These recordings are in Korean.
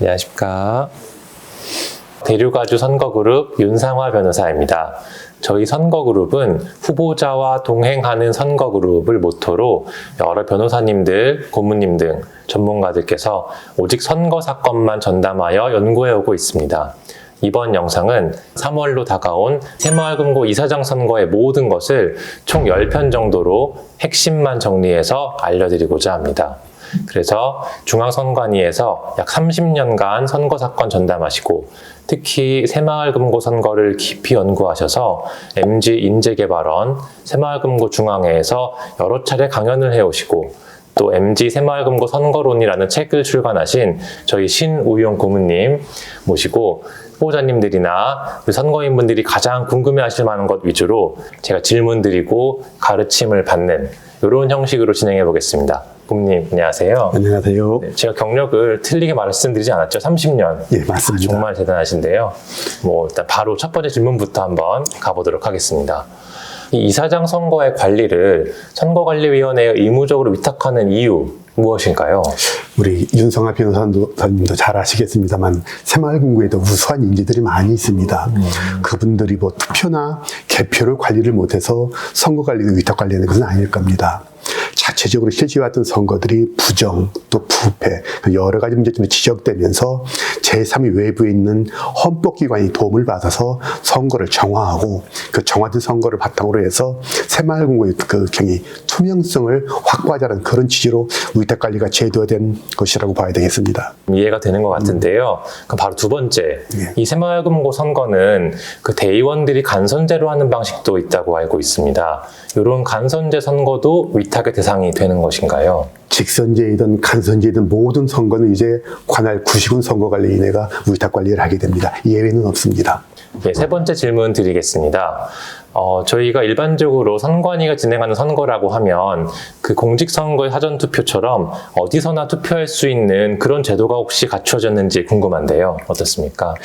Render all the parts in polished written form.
안녕하십니까. 대륙아주 선거그룹 윤상화 변호사입니다. 저희 선거그룹은 후보자와 동행하는 선거그룹을 모토로 여러 변호사님들, 고문님 등 전문가들께서 오직 선거 사건만 전담하여 연구해오고 있습니다. 이번 영상은 3월로 다가온 새마을금고 이사장 선거의 모든 것을 총 10편 정도로 핵심만 정리해서 알려드리고자 합니다. 그래서 중앙선관위에서 약 30년간 선거사건 전담하시고 특히 새마을금고 선거를 깊이 연구하셔서 MG 인재개발원, 새마을금고 중앙회에서 여러 차례 강연을 해오시고 또 MG 새마을금고 선거론이라는 책을 출간하신 저희 신우용 고문님 모시고 후보자님들이나 선거인분들이 가장 궁금해하실 만한 것 위주로 제가 질문 드리고 가르침을 받는 이런 형식으로 진행해 보겠습니다. 고문님 안녕하세요. 안녕하세요. 네, 제가 경력을 틀리게 말씀드리지 않았죠? 30년. 예, 맞습니다. 정말 대단하신데요. 일단 바로 첫 번째 질문부터 한번 가보도록 하겠습니다. 이 이사장 선거의 관리를 선거관리위원회에 의무적으로 위탁하는 이유 무엇인가요? 우리 윤성아 변호사님도 잘 아시겠습니다만 새마을금고에도 우수한 인재들이 많이 있습니다. 그분들이 뭐 투표나 개표를 관리를 못해서 선거관리를 위탁관리하는 것은 아닐 겁니다. 자체적으로 실시해왔던 선거들이 부정, 또 부패, 여러 가지 문제점이 지적되면서 제3위 외부에 있는 헌법기관이 도움을 받아서 선거를 정화하고 그 정화된 선거를 바탕으로 해서 새마을금고의 그 경위 투명성을 확보하자는 그런 취지로 위탁관리가 제도화된 것이라고 봐야 되겠습니다. 이해가 되는 것 같은데요. 그럼 바로 두 번째, 예. 이 새마을금고 선거는 그 대의원들이 간선제로 하는 방식도 있다고 알고 있습니다. 이런 간선제 선거도 위탁의 대상이 되는 것인가요? 직선제이든 간선제이든 모든 선거는 이제 관할 구시군 선거관리위원회가 위탁관리를 하게 됩니다. 예외는 없습니다. 네, 세 번째 질문 드리겠습니다. 저희가 일반적으로 선관위가 진행하는 선거라고 하면 그 공직선거의 사전투표처럼 어디서나 투표할 수 있는 그런 제도가 혹시 갖춰졌는지 궁금한데요. 어떻습니까?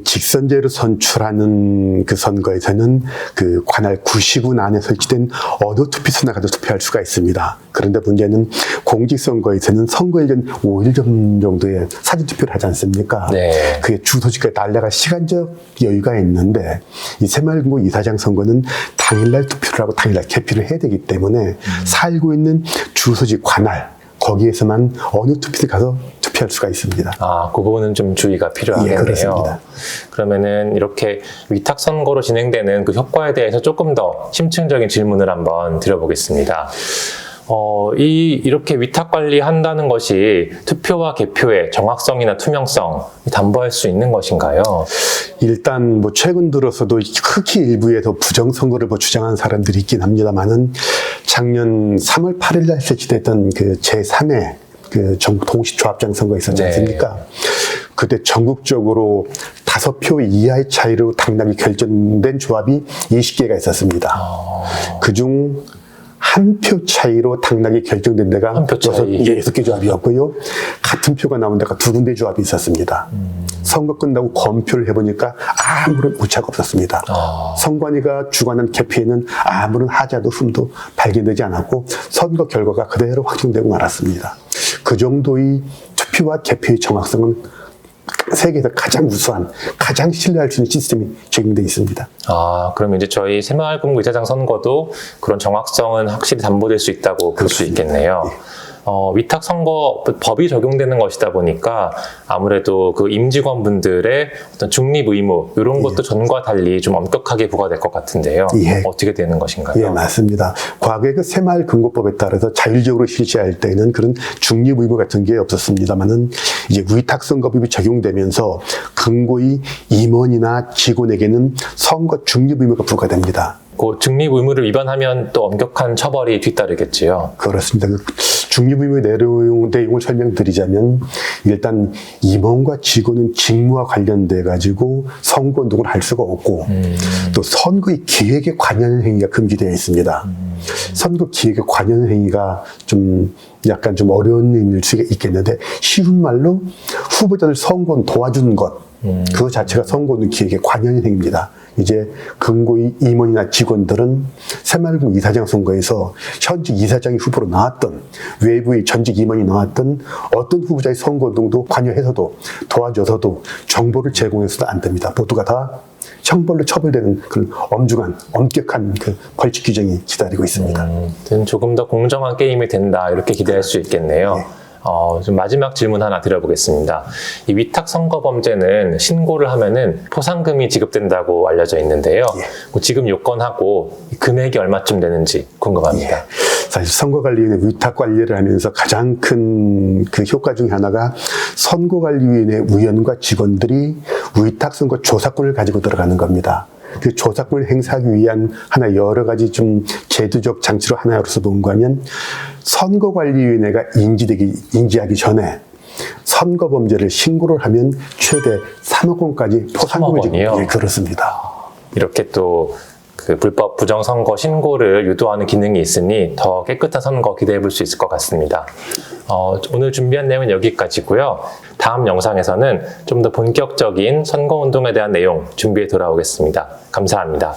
직선제로 선출하는 그 선거에서는 그 관할 구시군 안에 설치된 어느 투표소나 가서 투표할 수가 있습니다. 그런데 문제는 공직선거에서는 선거일 전 5일 전 정도에 사전투표를 하지 않습니까? 네. 그게 주소지까지 날라갈 시간적 여유가 있는데 이 새마을금고 이사장 선거는 당일날 투표를 하고 당일날 개표를 해야 되기 때문에 살고 있는 주소지 관할 거기에서만 어느 투표소에 가서 투표할 수가 있습니다. 그 부분은 좀 주의가 필요하겠네요. 예, 그렇습니다. 그러면은 이렇게 위탁 선거로 진행되는 그 효과에 대해서 조금 더 심층적인 질문을 한번 드려보겠습니다. 이렇게 위탁 관리한다는 것이 투표와 개표의 정확성이나 투명성 담보할 수 있는 것인가요? 일단 뭐 최근 들어서도 극히 일부에서 부정선거를 뭐 주장하는 사람들이 있긴 합니다만은 작년 3월 8일 날 실시됐던 그 제3회 그 전국 동시조합장 선거 있었지 않습니까? 네. 그때 전국적으로 5표 이하의 차이로 당락이 결정된 조합이 20개가 있었습니다. 그중 한 표 차이로 당락이 결정된 데가 6개 조합이었고요. 같은 표가 나온 데가 2군데 조합이 있었습니다. 선거 끝나고 검표를 해보니까 아무런 오차가 없었습니다. 선관위가 주관한 개표에는 아무런 하자도 흠도 발견되지 않았고 선거 결과가 그대로 확정되고 말았습니다. 그 정도의 투표와 개표의 정확성은 세계에서 가장 우수한, 가장 신뢰할 수 있는 시스템이 적용되어 있습니다. 그럼 이제 저희 새마을금고 이사장 선거도 그런 정확성은 확실히 담보될 수 있다고 볼 수 있겠네요. 네. 위탁 선거 법이 적용되는 것이다 보니까 아무래도 그 임직원분들의 어떤 중립 의무 이런 것도 전과 달리 좀 엄격하게 부과될 것 같은데요. 예. 어떻게 되는 것인가요? 예, 맞습니다. 과거에 그 새마을금고법에 따라서 자율적으로 실시할 때는 그런 중립 의무 같은 게 없었습니다만은 이제 위탁 선거법이 적용되면서 금고의 임원이나 직원에게는 선거 중립 의무가 부과됩니다. 그 중립 의무를 위반하면 또 엄격한 처벌이 뒤따르겠지요. 그렇습니다. 중립 의무의 내용을 설명드리자면 일단 임원과 직원은 직무와 관련돼 가지고 선거 운동을 할 수가 없고 또 선거의 기획에 관여하는 행위가 금지되어 있습니다. 선거 기획에 관여하는 행위가 좀 약간 좀 어려운 의미일 수가 있겠는데 쉬운 말로 후보자를 선거는 도와주는 것 그 자체가 선거 넣기에게 관여인 행위입니다. 이제 금고의 임원이나 직원들은 새마을금 이사장 선거에서 현직 이사장이 후보로 나왔던 외부의 전직 임원이 나왔던 어떤 후보자의 선거 운동도 관여해서도 도와줘서도 정보를 제공해서도 안 됩니다. 모두가 다 형벌로 처벌되는 그런 엄중한 엄격한 그 벌칙 규정이 기다리고 있습니다. 조금 더 공정한 게임이 된다 이렇게 기대할 수 있겠네요. 네. 좀 마지막 질문 하나 드려보겠습니다. 이 위탁 선거 범죄는 신고를 하면은 포상금이 지급된다고 알려져 있는데요. 지금 요건하고 금액이 얼마쯤 되는지 궁금합니다. 사실 선거관리위원회 위탁 관리를 하면서 가장 큰 그 효과 중에 하나가 선거관리위원회 위원과 직원들이 위탁 선거 조사권을 가지고 들어가는 겁니다. 그 조사권을 행사하기 위한 하나 여러 가지 좀 제도적 장치로 하나로서 뭔가 하면 선거관리위원회가 인지하기 전에 선거 범죄를 신고를 하면 최대 3억 원까지 포상금을 3억 원이요? 예, 그렇습니다. 이렇게 또 그 불법 부정선거 신고를 유도하는 기능이 있으니 더 깨끗한 선거 기대해 볼 수 있을 것 같습니다. 오늘 준비한 내용은 여기까지고요. 다음 영상에서는 좀 더 본격적인 선거운동에 대한 내용 준비해 돌아오겠습니다. 감사합니다.